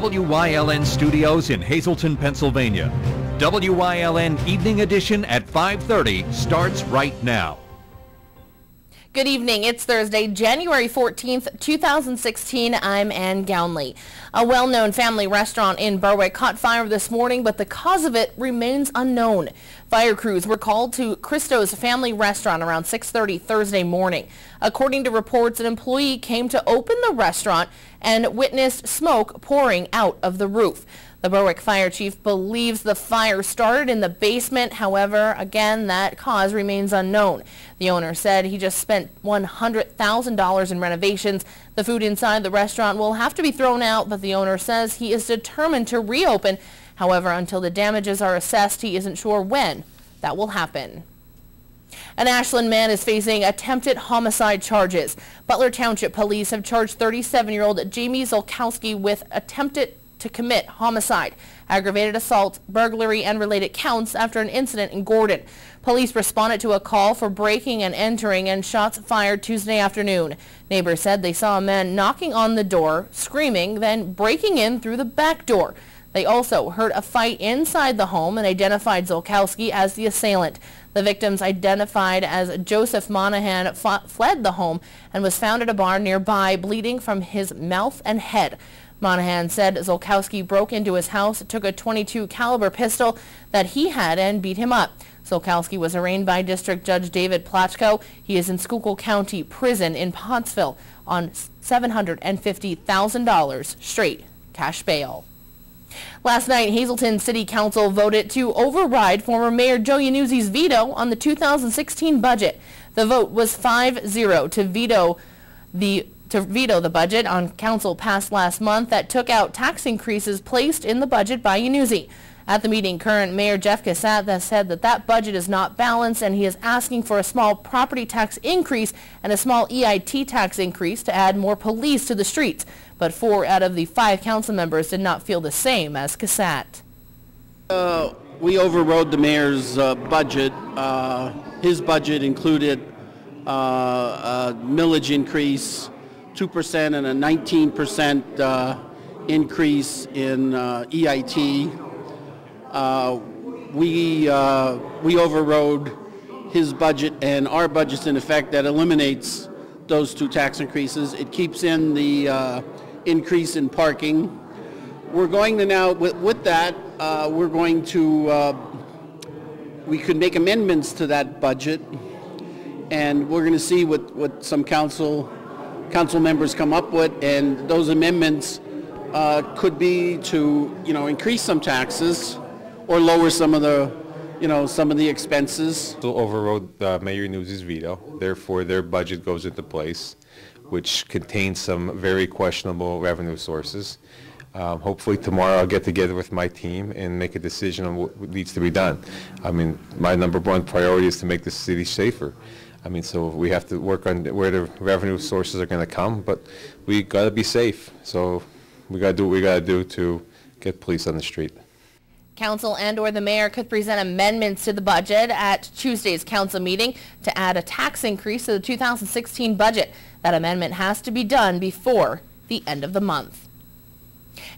WYLN Studios in Hazleton, Pennsylvania. WYLN Evening Edition at 5:30 starts right now. Good evening. It's Thursday, January 14th, 2016. I'm Ann Gownley. A well-known family restaurant in Berwick caught fire this morning, but the cause of it remains unknown. Fire crews were called to Christo's Family Restaurant around 6:30 Thursday morning. According to reports, an employee came to open the restaurant and witnessed smoke pouring out of the roof. The Berwick fire chief believes the fire started in the basement. However, again, that cause remains unknown. The owner said he just spent $100,000 in renovations. The food inside the restaurant will have to be thrown out, but the owner says he is determined to reopen. However, until the damages are assessed, he isn't sure when that will happen. An Ashland man is facing attempted homicide charges. Butler Township Police have charged 37-year-old Jamie Zolkowski with attempted to commit homicide, aggravated assault, burglary, and related counts after an incident in Gordon. Police responded to a call for breaking and entering and shots fired Tuesday afternoon. Neighbors said they saw a man knocking on the door, screaming, then breaking in through the back door. They also heard a fight inside the home and identified Zolkowski as the assailant. The victims, identified as Joseph Monahan, fled the home and was found at a bar nearby, bleeding from his mouth and head. Monahan said Zolkowski broke into his house, took a .22 caliber pistol that he had, and beat him up. Zolkowski was arraigned by District Judge David Plachko. He is in Schuylkill County Prison in Pottsville on $750,000 straight cash bail. Last night, Hazleton City Council voted to override former Mayor Joe Iannuzzi's veto on the 2016 budget. The vote was 5-0 to veto the budget on council passed last month that took out tax increases placed in the budget by Iannuzzi. At the meeting, current Mayor Jeff Cassatt said that budget is not balanced, and he is asking for a small property tax increase and a small EIT tax increase to add more police to the streets. But 4 out of the 5 council members did not feel the same as Cassatt. We overrode the mayor's budget. His budget included a millage increase, 2% and a 19% increase in EIT. We overrode his budget, and our budget's in effect that eliminates those 2 tax increases. It keeps in the increase in parking. We're going to now, with that, we're going to, we could make amendments to that budget, and we're going to see what some council members come up with, and those amendments could be to, increase some taxes or lower some of the, some of the expenses. Overrode Mayor Iannuzzi's veto. Therefore, their budget goes into place, which contains some very questionable revenue sources. Hopefully tomorrow I'll get together with my team and make a decision on what needs to be done. I mean, my number 1 priority is to make the city safer. I mean, so we have to work on where the revenue sources are going to come, but we got to be safe. So we got to do what we got to do to get police on the street. Council and/or the mayor could present amendments to the budget at Tuesday's council meeting to add a tax increase to the 2016 budget. That amendment has to be done before the end of the month.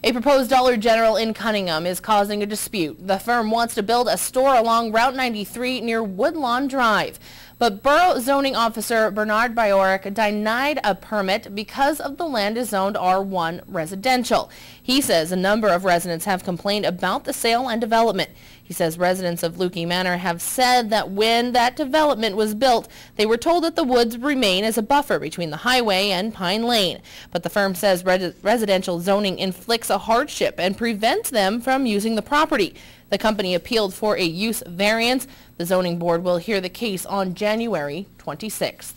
A proposed Dollar General in Cunningham is causing a dispute. The firm wants to build a store along Route 93 near Woodlawn Drive. But Borough Zoning Officer Bernard Bajorek denied a permit because of the land is zoned R1 residential. He says a number of residents have complained about the sale and development. He says residents of Lukey Manor have said that when that development was built, they were told that the woods remain as a buffer between the highway and Pine Lane. But the firm says residential zoning inflicts a hardship and prevents them from using the property. The company appealed for a use variance. The zoning board will hear the case on January 26th.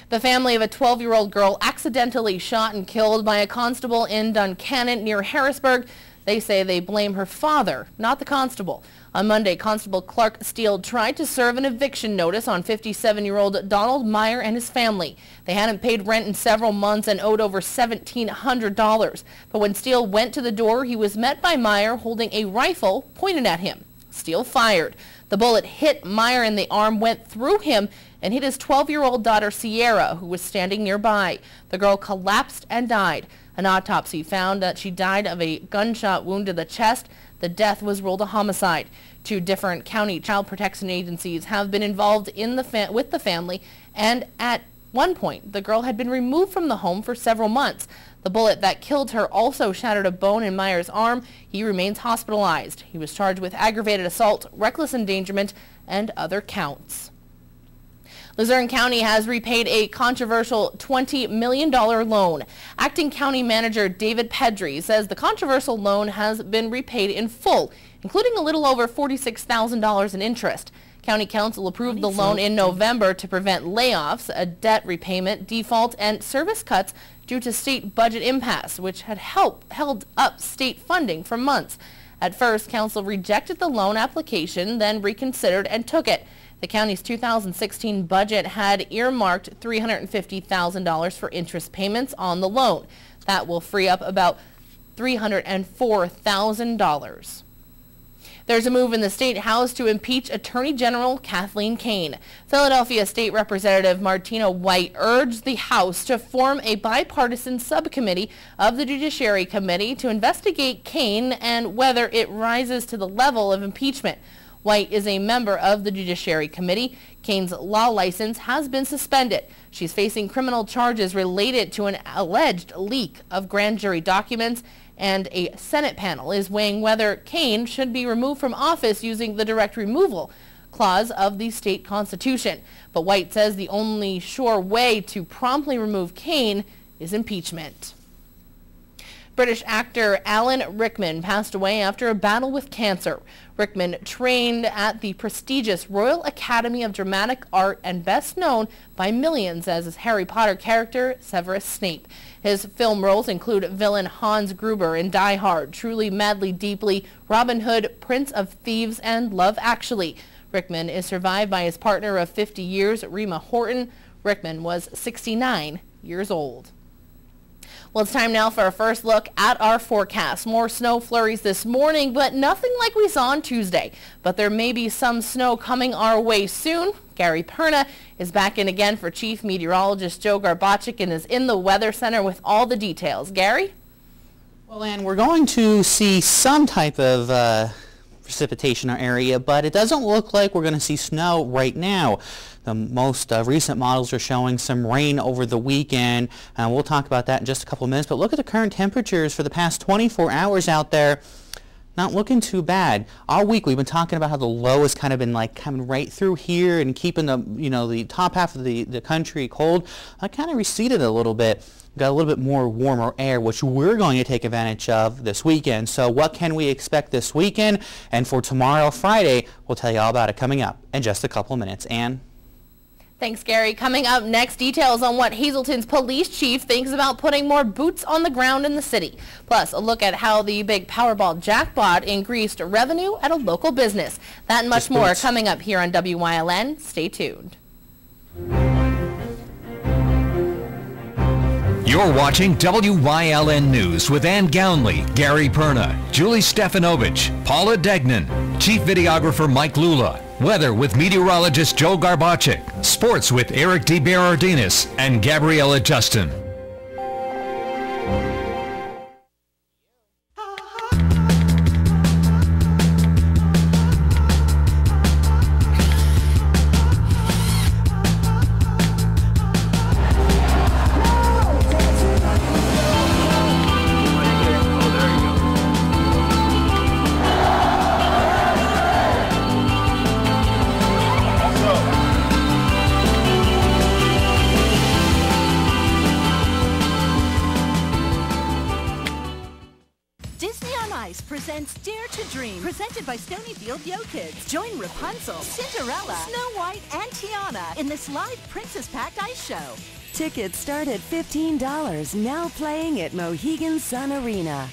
The family of a 12-year-old girl accidentally shot and killed by a constable in Duncannon near Harrisburg. They say they blame her father, not the constable. On Monday, Constable Clark Steele tried to serve an eviction notice on 57-year-old Donald Meyer and his family. They hadn't paid rent in several months and owed over $1,700. But when Steele went to the door, he was met by Meyer holding a rifle pointed at him. Steele fired. The bullet hit Meyer in the arm, went through him, and hit his 12-year-old daughter Sierra, who was standing nearby. The girl collapsed and died. An autopsy found that she died of a gunshot wound to the chest. The death was ruled a homicide. 2 different county child protection agencies have been involved in with the family, and at one point the girl had been removed from the home for several months. The bullet that killed her also shattered a bone in Meyer's arm. He remains hospitalized. He was charged with aggravated assault, reckless endangerment, and other counts. Luzerne County has repaid a controversial $20 million loan. Acting County Manager David Pedri says the controversial loan has been repaid in full, including a little over $46,000 in interest. County Council approved the loan in November to prevent layoffs, a debt repayment, default, and service cuts due to state budget impasse, which had held up state funding for months. At first, Council rejected the loan application, then reconsidered and took it. The county's 2016 budget had earmarked $350,000 for interest payments on the loan. That will free up about $304,000. There's a move in the State House to impeach Attorney General Kathleen Kane. Philadelphia State Representative Martina White urged the House to form a bipartisan subcommittee of the Judiciary Committee to investigate Kane and whether it rises to the level of impeachment. White is a member of the Judiciary Committee. Kane's law license has been suspended. She's facing criminal charges related to an alleged leak of grand jury documents, and a Senate panel is weighing whether Kane should be removed from office using the direct removal clause of the state constitution. But White says the only sure way to promptly remove Kane is impeachment. British actor Alan Rickman passed away after a battle with cancer. Rickman trained at the prestigious Royal Academy of Dramatic Art and best known by millions as his Harry Potter character Severus Snape. His film roles include villain Hans Gruber in Die Hard, Truly, Madly, Deeply, Robin Hood, Prince of Thieves, and Love Actually. Rickman is survived by his partner of 50 years, Rima Horton. Rickman was 69 years old. Well, it's time now for a first look at our forecast. More snow flurries this morning, but nothing like we saw on Tuesday. But there may be some snow coming our way soon. Gary Perna is back in again for Chief Meteorologist Joe Garbacik and is in the Weather Center with all the details. Gary? Well, Ann, we're going to see some type of precipitation in our area, but it doesn't look like we're going to see snow right now. The most recent models are showing some rain over the weekend, and we'll talk about that in just a couple of minutes. But look at the current temperatures for the past 24 hours out there. Not looking too bad. All week we've been talking about how the low has kind of been like coming right through here and keeping the the top half of the country cold. That kind of receded a little bit. Got a little bit more warmer air, which we're going to take advantage of this weekend. So what can we expect this weekend? And for tomorrow, Friday, we'll tell you all about it coming up in just a couple of minutes. Ann? Thanks, Gary. Coming up next, details on what Hazleton's police chief thinks about putting more boots on the ground in the city. Plus, a look at how the big Powerball jackpot increased revenue at a local business. That and much more coming up here on WYLN. Stay tuned. You're watching WYLN News with Ann Gownley, Gary Perna, Julie Stefanovich, Paula Degnan, Chief Videographer Mike Lula, Weather with meteorologist Joe Garbacik, Sports with Eric DeBerardinis and Gabriella Justin. Presents Dare to Dream, presented by Stonyfield Yo Kids. Join Rapunzel, Cinderella, Snow White, and Tiana in this live princess-packed ice show. Tickets start at $15, now playing at Mohegan Sun Arena.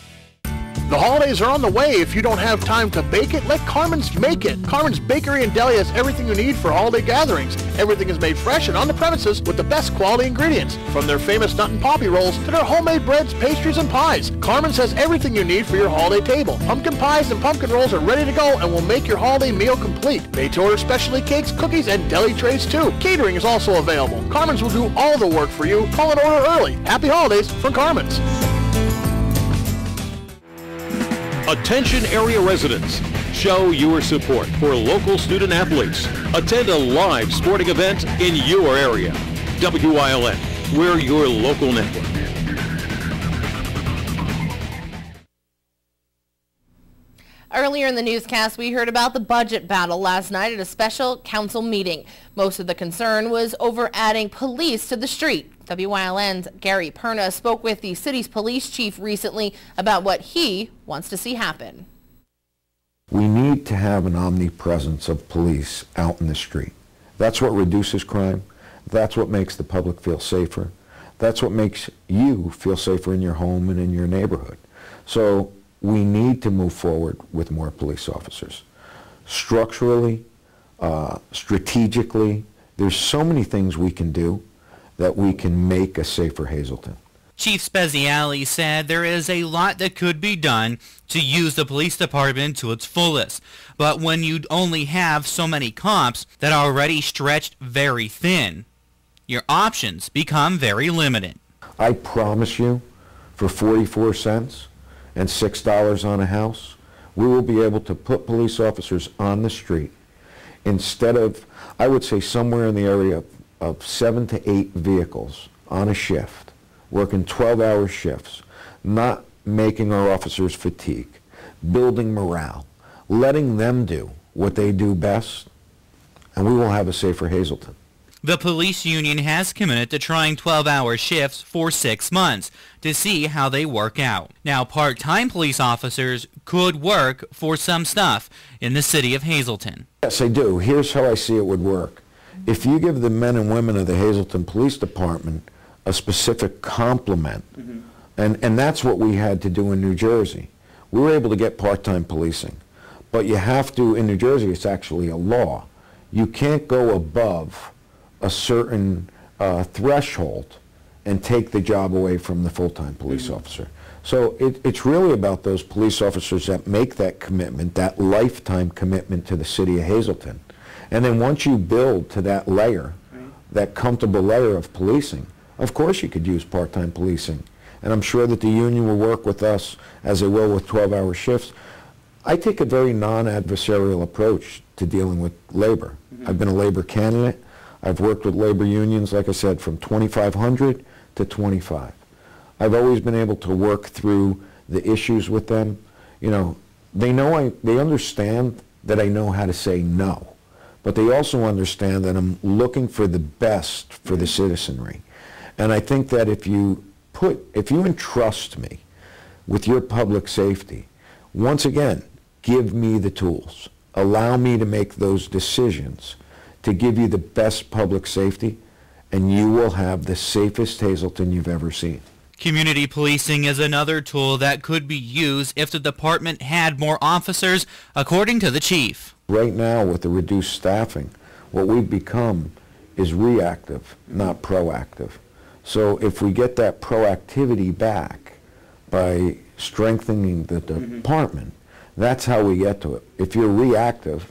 The holidays are on the way. If you don't have time to bake it, let Carmen's make it. Carmen's Bakery and Deli has everything you need for holiday gatherings. Everything is made fresh and on the premises with the best quality ingredients. From their famous nut and poppy rolls to their homemade breads, pastries, and pies. Carmen's has everything you need for your holiday table. Pumpkin pies and pumpkin rolls are ready to go and will make your holiday meal complete. Made to order specialty cakes, cookies, and deli trays too. Catering is also available. Carmen's will do all the work for you. Call and order early. Happy holidays from Carmen's. Attention area residents. Show your support for local student athletes. Attend a live sporting event in your area. WILN, we're your local network. Earlier in the newscast, we heard about the budget battle last night at a special council meeting. Most of the concern was over adding police to the street. WILN's Gary Perna spoke with the city's police chief recently about what he wants to see happen. We need to have an omnipresence of police out in the street. That's what reduces crime. That's what makes the public feel safer. That's what makes you feel safer in your home and in your neighborhood. So we need to move forward with more police officers. Structurally, strategically, there's so many things we can do that we can make a safer Hazleton. Chief Speziale said there is a lot that could be done to use the police department to its fullest. But when you only have so many cops that are already stretched very thin, your options become very limited. I promise you, for 44 cents and $6 on a house, we will be able to put police officers on the street instead of, I would say, somewhere in the area of 7 to 8 vehicles on a shift, working 12-hour shifts, not making our officers fatigue, building morale, letting them do what they do best, and we will have a safer Hazleton. The police union has committed to trying 12-hour shifts for 6 months to see how they work out. Now, part-time police officers could work for some stuff in the city of Hazleton. Yes, I do. Here's how I see it would work. If you give the men and women of the Hazleton Police Department a specific complement, and that's what we had to do in New Jersey. We were able to get part-time policing, but you have to, in New Jersey, it's actually a law. You can't go above a certain threshold and take the job away from the full-time police officer. So it's really about those police officers that make that commitment, that lifetime commitment to the city of Hazleton. And then once you build to that layer, that comfortable layer of policing, of course you could use part-time policing. And I'm sure that the union will work with us as they will with 12-hour shifts. I take a very non-adversarial approach to dealing with labor. I've been a labor candidate. I've worked with labor unions, like I said, from 2,500 to 25. I've always been able to work through the issues with them. You know, they understand that I know how to say no, but they also understand that I'm looking for the best for the citizenry. And I think that if you entrust me with your public safety, once again, give me the tools. Allow me to make those decisions to give you the best public safety, and you will have the safest Hazleton you've ever seen. Community policing is another tool that could be used if the department had more officers, according to the chief. Right now, with the reduced staffing, what we've become is reactive, not proactive. So if we get that proactivity back by strengthening the department, that's how we get to it. If you're reactive,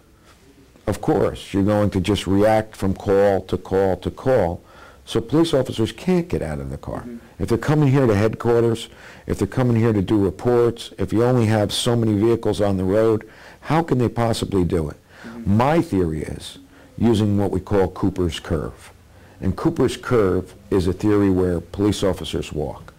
of course, you're going to just react from call to call to call. So police officers can't get out of the car. If they're coming here to headquarters, if they're coming here to do reports, if you only have so many vehicles on the road, how can they possibly do it? My theory is using what we call Cooper's Curve. And Cooper's Curve is a theory where police officers walk.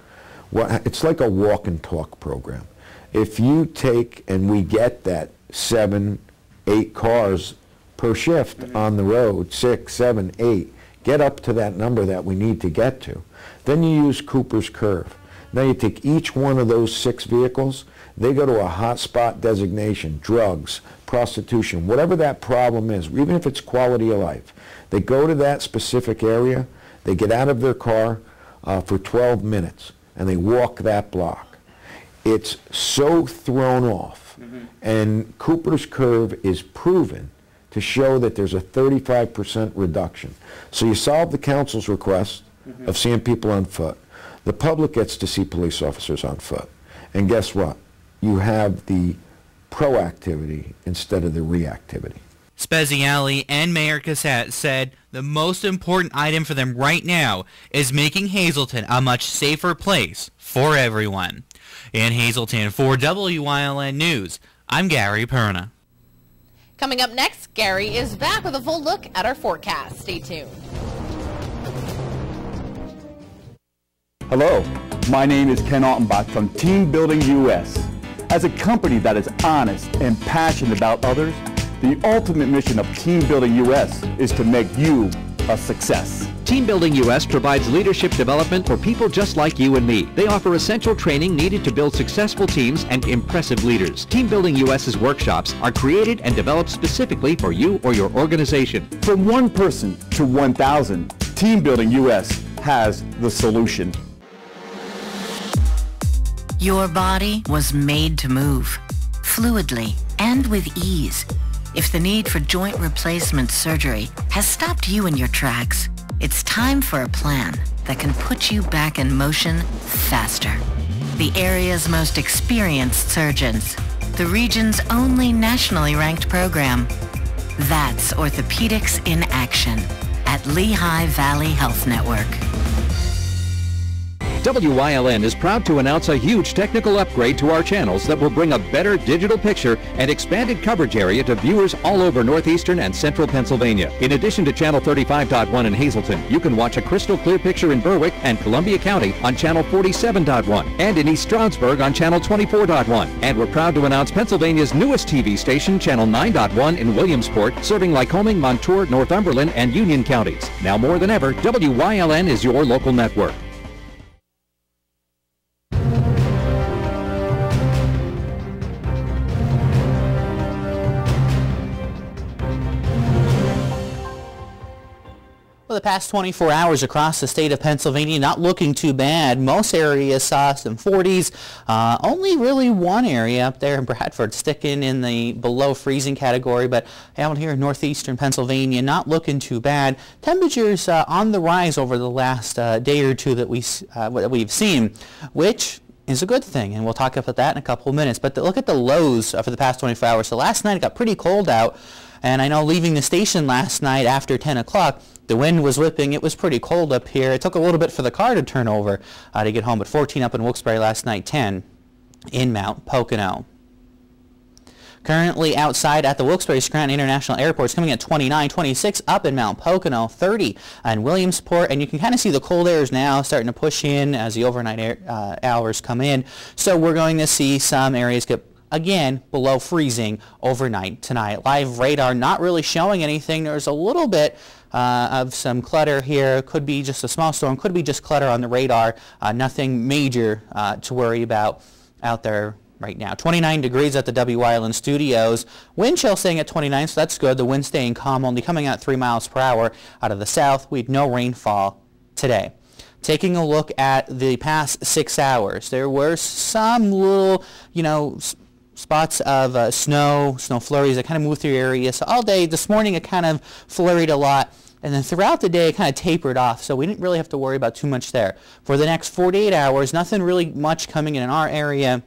Well, it's like a walk and talk program. If you take, and we get that 7, 8 cars per shift on the road, 6, 7, 8, get up to that number that we need to get to. Then you use Cooper's Curve. Now you take each one of those 6 vehicles, they go to a hotspot designation, drugs, prostitution, whatever that problem is, even if it's quality of life. They go to that specific area, they get out of their car for 12 minutes, and they walk that block. It's so thrown off, and Cooper's Curve is proven to show that there's a 35% reduction. So you solve the council's request of seeing people on foot. The public gets to see police officers on foot. And guess what? You have the proactivity instead of the reactivity. Speziale and Mayor Cassatt said the most important item for them right now is making Hazleton a much safer place for everyone. In Hazleton, for WYLN News, I'm Gary Perna. Coming up next, Gary is back with a full look at our forecast. Stay tuned. Hello, my name is Ken Altenbach from Team Building US. As a company that is honest and passionate about others, the ultimate mission of Team Building US is to make you a success. Team Building US provides leadership development for people just like you and me. They offer essential training needed to build successful teams and impressive leaders. Team Building US's workshops are created and developed specifically for you or your organization. From one person to 1,000, Team Building US has the solution. Your body was made to move, fluidly and with ease. If the need for joint replacement surgery has stopped you in your tracks, it's time for a plan that can put you back in motion faster. The area's most experienced surgeons, the region's only nationally ranked program. That's Orthopedics in Action at Lehigh Valley Health Network. WYLN is proud to announce a huge technical upgrade to our channels that will bring a better digital picture and expanded coverage area to viewers all over northeastern and central Pennsylvania. In addition to Channel 35.1 in Hazleton, you can watch a crystal clear picture in Berwick and Columbia County on Channel 47.1 and in East Stroudsburg on Channel 24.1. And we're proud to announce Pennsylvania's newest TV station, Channel 9.1 in Williamsport, serving Lycoming, Montour, Northumberland, and Union counties. Now more than ever, WYLN is your local network. Well, the past 24 hours across the state of Pennsylvania, not looking too bad. Most areas saw some 40s. Only really one area up there in Bradford sticking in the below freezing category, but out here in northeastern Pennsylvania, not looking too bad. Temperatures on the rise over the last day or two that we've seen, which is a good thing, and we'll talk about that in a couple of minutes. But look at the lows for the past 24 hours. So last night it got pretty cold out, and I know leaving the station last night after 10 o'clock, the wind was whipping. It was pretty cold up here. It took a little bit for the car to turn over to get home, but 14 up in Wilkes-Barre last night, 10 in Mount Pocono. Currently outside at the Wilkes-Barre-Scranton International Airport, it's coming at 29, 26 up in Mount Pocono, 30 in Williamsport, and you can kind of see the cold airs now starting to push in as the overnight hours come in. So we're going to see some areas get again below freezing overnight tonight. Live radar not really showing anything. There's a little bit of some clutter here. Could be just a small storm, could be just clutter on the radar. Nothing major to worry about out there right now. 29 degrees at the WYLN studios. Wind chill staying at 29, so that's good. The wind staying calm, only coming out 3 miles per hour out of the south. We had no rainfall today. Taking a look at the past 6 hours, there were some little, spots of snow flurries that kind of moved through your area. So all day this morning it kind of flurried a lot, and then throughout the day it kind of tapered off, so we didn't really have to worry about too much there. For the next 48 hours, nothing really much coming in our area.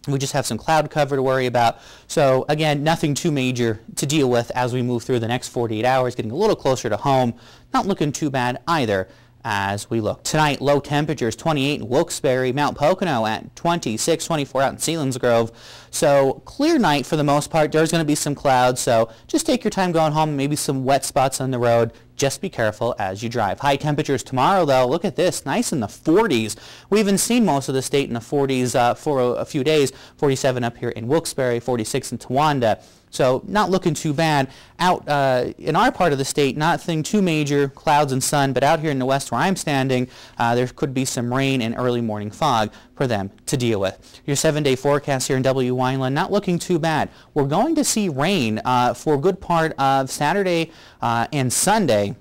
We just have some cloud cover to worry about. So again, nothing too major to deal with as we move through the next 48 hours, getting a little closer to home. Not looking too bad either as we look. Tonight, low temperatures, 28 in Wilkes-Barre, Mount Pocono at 26, 24 out in Selinsgrove. So clear night for the most part. There's going to be some clouds, so just take your time going home. Maybe some wet spots on the road. Just be careful as you drive. High temperatures tomorrow, though. Look at this, nice in the 40s. We haven't seen most of the state in the 40s for a few days. 47 up here in Wilkes-Barre, 46 in Towanda. So not looking too bad. Out in our part of the state, nothing too major, clouds and sun, but out here in the west where I'm standing, there could be some rain and early morning fog for them to deal with. Your 7-day forecast here in WYLN, not looking too bad. We're going to see rain for a good part of Saturday and Sunday.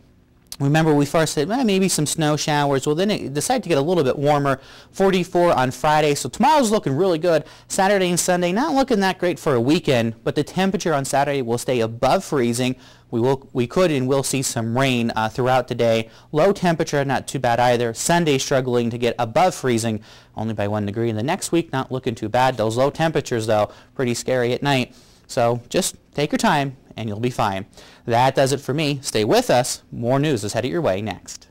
Remember, we first said maybe some snow showers. Well, then it decided to get a little bit warmer. 44 on Friday, so tomorrow's looking really good. Saturday and Sunday, not looking that great for a weekend, but the temperature on Saturday will stay above freezing. We could and will see some rain throughout the day. Low temperature, not too bad either. Sunday struggling to get above freezing, only by 1 degree. And the next week, not looking too bad. Those low temperatures, though, pretty scary at night. So just take your time and you'll be fine. That does it for me. Stay with us. More news is headed your way next.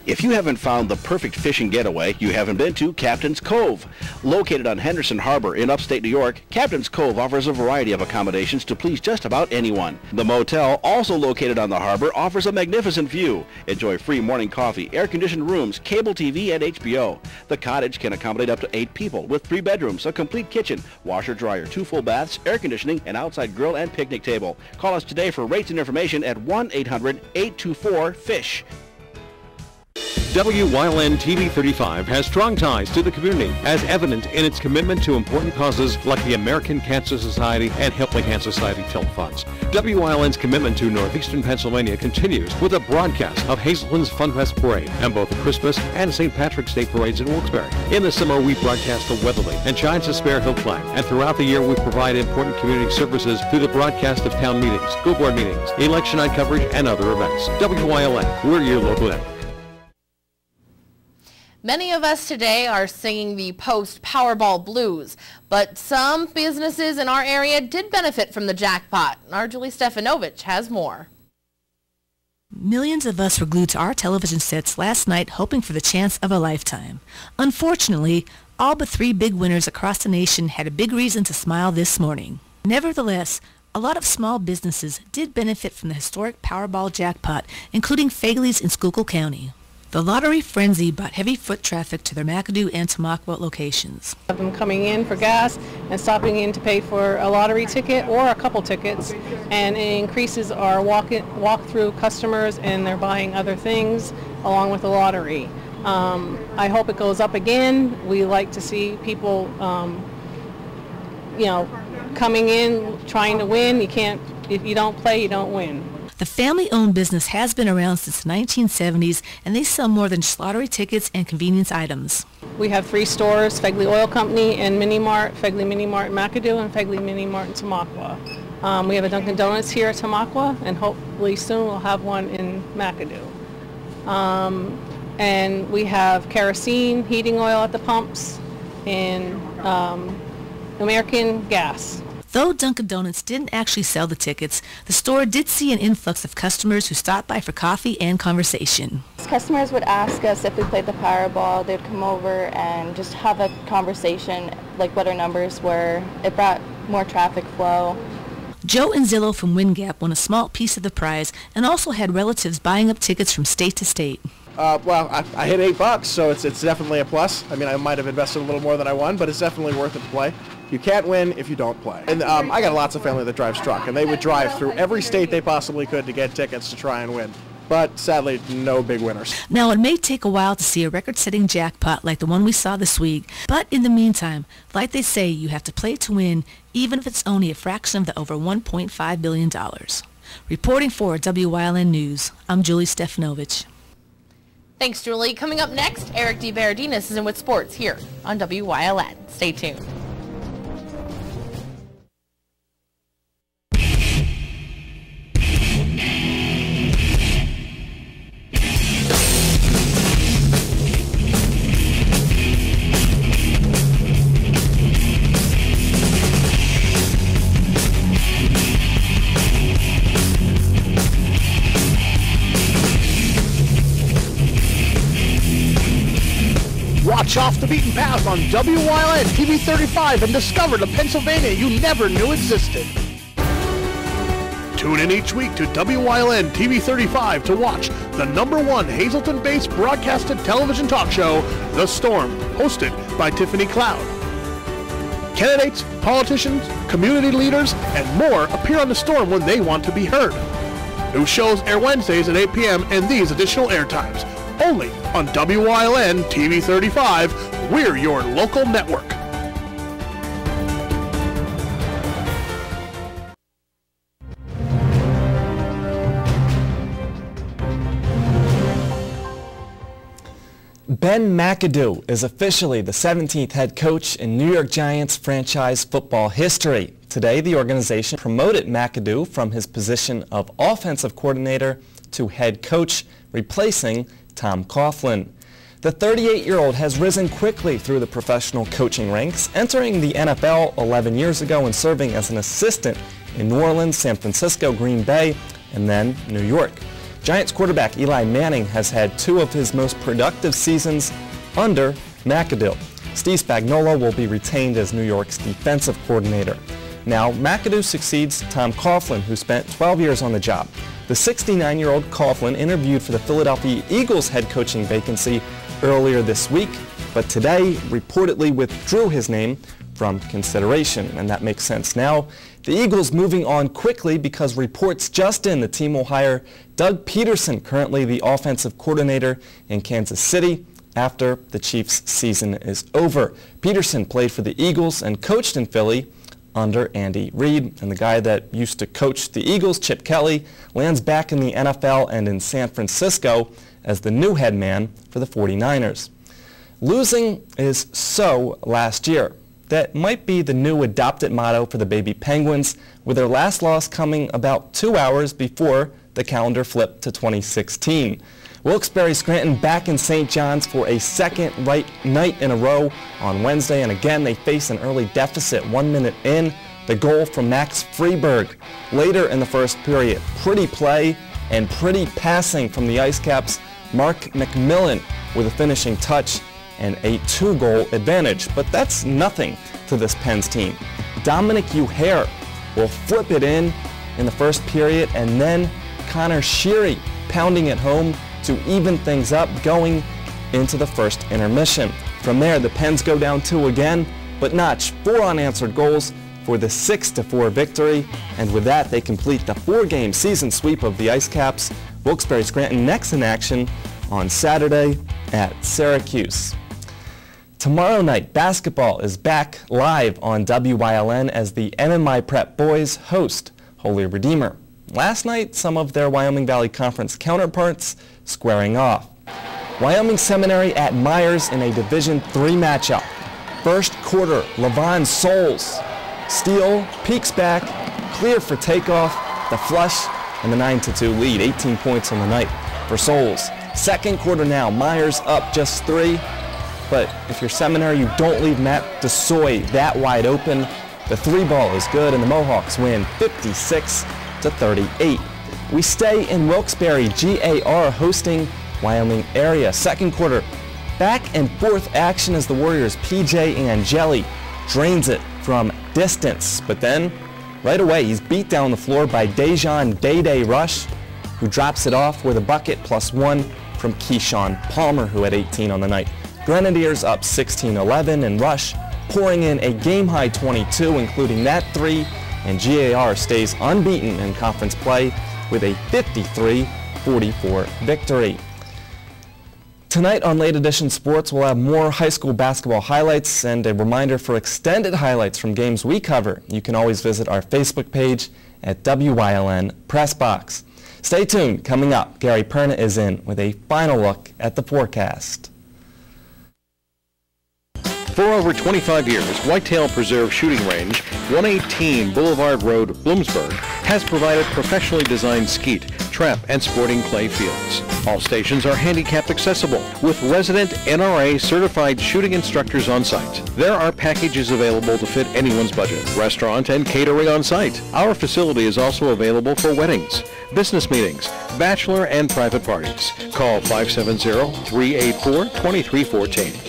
If you haven't found the perfect fishing getaway, you haven't been to Captain's Cove. Located on Henderson Harbor in upstate New York, Captain's Cove offers a variety of accommodations to please just about anyone. The motel, also located on the harbor, offers a magnificent view. Enjoy free morning coffee, air-conditioned rooms, cable TV, and HBO. The cottage can accommodate up to 8 people with 3 bedrooms, a complete kitchen, washer, dryer, 2 full baths, air conditioning, and outside grill and picnic table. Call us today for rates and information at 1-800-824-FISH. WYLN TV 35 has strong ties to the community, as evident in its commitment to important causes like the American Cancer Society and Helping Hand Society telethons. WYLN's commitment to northeastern Pennsylvania continues with a broadcast of Hazelton's Funfest Parade and both the Christmas and St. Patrick's Day parades in Wilkes-Barre. In the summer, we broadcast the Weatherly and Giants of Spare Hill flag, and throughout the year, we provide important community services through the broadcast of town meetings, school board meetings, election night coverage, and other events. WYLN, we're your local network. Many of us today are singing the post-Powerball blues, but some businesses in our area did benefit from the jackpot. Our Julie Stefanovich has more. Millions of us were glued to our television sets last night hoping for the chance of a lifetime. Unfortunately, all but 3 big winners across the nation had a big reason to smile this morning. Nevertheless, a lot of small businesses did benefit from the historic Powerball jackpot, including Fagley's in Schuylkill County. The lottery frenzy brought heavy foot traffic to their McAdoo and Tamaqua locations. Of them coming in for gas and stopping in to pay for a lottery ticket or a couple tickets, and it increases our walk-through customers, and they're buying other things along with the lottery. I hope it goes up again. We like to see people, coming in trying to win. You can't, if you don't play, you don't win. The family-owned business has been around since the 1970s, and they sell more than just lottery tickets and convenience items. We have 3 stores, Fegley Oil Company and Mini Mart, Fegley Mini Mart in McAdoo, and Fegley Mini Mart in Tamaqua. We have a Dunkin' Donuts here at Tamaqua, and hopefully soon we'll have one in McAdoo. And we have kerosene, heating oil at the pumps, and American Gas. Though Dunkin' Donuts didn't actually sell the tickets, the store did see an influx of customers who stopped by for coffee and conversation. Customers would ask us if we played the Powerball. They'd come over and just have a conversation, like what our numbers were. It brought more traffic flow. Joe Anzillo from WinGap won a small piece of the prize and also had relatives buying up tickets from state to state. Well, I hit $8, so it's definitely a plus. I mean, I might have invested a little more than I won, but it's definitely worth it to play. You can't win if you don't play. And I got lots of family that drives truck, and they would drive through every state they possibly could to get tickets to try and win. But sadly, no big winners. Now, it may take a while to see a record-setting jackpot like the one we saw this week, but in the meantime, like they say, you have to play to win, even if it's only a fraction of the over $1.5 billion. Reporting for WYLN News, I'm Julie Stefanovich. Thanks, Julie. Coming up next, Eric DeVerdinis is in with sports here on WYLN. Stay tuned. Watch Off the Beaten Path on WYLN TV 35 and discover the Pennsylvania you never knew existed. Tune in each week to WYLN TV 35 to watch the #1 Hazleton-based broadcasted television talk show, The Storm, hosted by Tiffany Cloud. Candidates, politicians, community leaders, and more appear on The Storm when they want to be heard. New shows air Wednesdays at 8 p.m. and these additional air times. Only on WYLN TV 35, we're your local network. Ben McAdoo is officially the 17th head coach in New York Giants franchise football history. Today, the organization promoted McAdoo from his position of offensive coordinator to head coach, replacing Tom Coughlin. The 38-year-old has risen quickly through the professional coaching ranks, entering the NFL 11 years ago and serving as an assistant in New Orleans, San Francisco, Green Bay, and then New York. Giants quarterback Eli Manning has had 2 of his most productive seasons under McAdoo. Steve Spagnuolo will be retained as New York's defensive coordinator. Now, McAdoo succeeds Tom Coughlin, who spent 12 years on the job. The 69-year-old Coughlin interviewed for the Philadelphia Eagles head coaching vacancy earlier this week, but today reportedly withdrew his name from consideration, and that makes sense now. The Eagles moving on quickly because reports just in the team will hire Doug Peterson, currently the offensive coordinator in Kansas City, after the Chiefs' season is over. Peterson played for the Eagles and coached in Philly under Andy Reid, and the guy that used to coach the Eagles, Chip Kelly, lands back in the NFL and in San Francisco as the new head man for the 49ers. Losing is so last year. That might be the new adopted motto for the Baby Penguins, with their last loss coming about 2 hours before the calendar flipped to 2016. Wilkes-Barre Scranton back in St. John's for a second night in a row on Wednesday, and again they face an early deficit 1 minute in. The goal from Max Freeberg later in the first period. Pretty play and pretty passing from the Ice Caps. Mark McMillan with a finishing touch and a 2-goal advantage, but that's nothing to this Pens team. Dominic Uhair will flip it in the first period, and then Connor Sheary pounding it home to even things up going into the first intermission. From there, the Pens go down 2 again, but notch 4 unanswered goals for the 6-4 victory, and with that they complete the 4-game season sweep of the Ice Caps. Wilkes-Barre Scranton next in action on Saturday at Syracuse. Tomorrow night, basketball is back live on WYLN as the MMI Prep boys host Holy Redeemer. Last night, some of their Wyoming Valley Conference counterparts squaring off. Wyoming Seminary at Myers in a Division III matchup. First quarter, Levon Souls. Steele, peeks back, clear for takeoff, the flush, and the 9-2 lead. 18 points on the night for Souls. Second quarter now, Myers up just 3. But if you're Seminary, you don't leave Matt DeSoy that wide open. The 3-ball is good, and the Mohawks win 56-38. We stay in Wilkes-Barre, GAR hosting Wyoming area. Second quarter, back and forth action as the Warriors' PJ Angeli drains it from distance. But then, right away, he's beat down the floor by Dejan Day Rush, who drops it off with a bucket +1 from Keyshawn Palmer, who had 18 on the night. Grenadiers up 16-11, and Rush pouring in a game-high 22, including that 3, and GAR stays unbeaten in conference play with a 53-44 victory. Tonight on Late Edition Sports, we'll have more high school basketball highlights and a reminder for extended highlights from games we cover. You can always visit our Facebook page at WYLN Press Box. Stay tuned. Coming up, Gary Perna is in with a final look at the forecast. For over 25 years, Whitetail Preserve Shooting Range, 118 Boulevard Road, Bloomsburg, has provided professionally designed skeet, trap, and sporting clay fields. All stations are handicap accessible, with resident NRA certified shooting instructors on site. There are packages available to fit anyone's budget, restaurant and catering on site. Our facility is also available for weddings, business meetings, bachelor and private parties. Call 570-384-2314.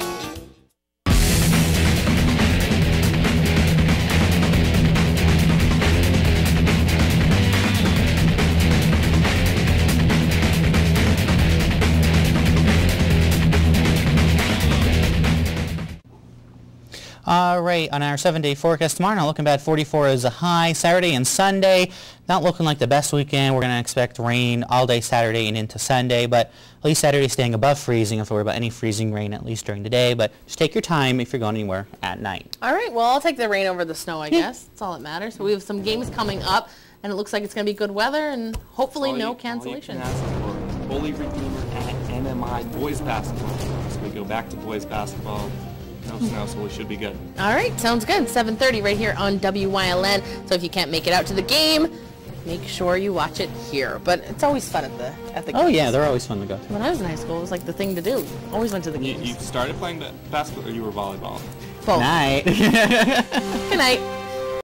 All right, on our 7-day forecast tomorrow, not looking bad. 44 is a high. Saturday and Sunday, not looking like the best weekend. We're going to expect rain all day Saturday and into Sunday, but at least Saturday staying above freezing. If we worry about any freezing rain, at least during the day, but just take your time if you're going anywhere at night. All right, well, I'll take the rain over the snow, I guess. That's all that matters. So we have some games coming up, and it looks like it's going to be good weather and hopefully no cancellations. Holy Redeemer at MMI boys basketball. So we go back to boys basketball. No snow, so we should be good. All right, sounds good. 7:30 right here on WYLN. So if you can't make it out to the game, make sure you watch it here. But it's always fun at the games. Oh yeah, they're always fun to go to. When I was in high school, it was like the thing to do. Always went to the games. You started playing basketball, or you were volleyball? Both. Night. Good night.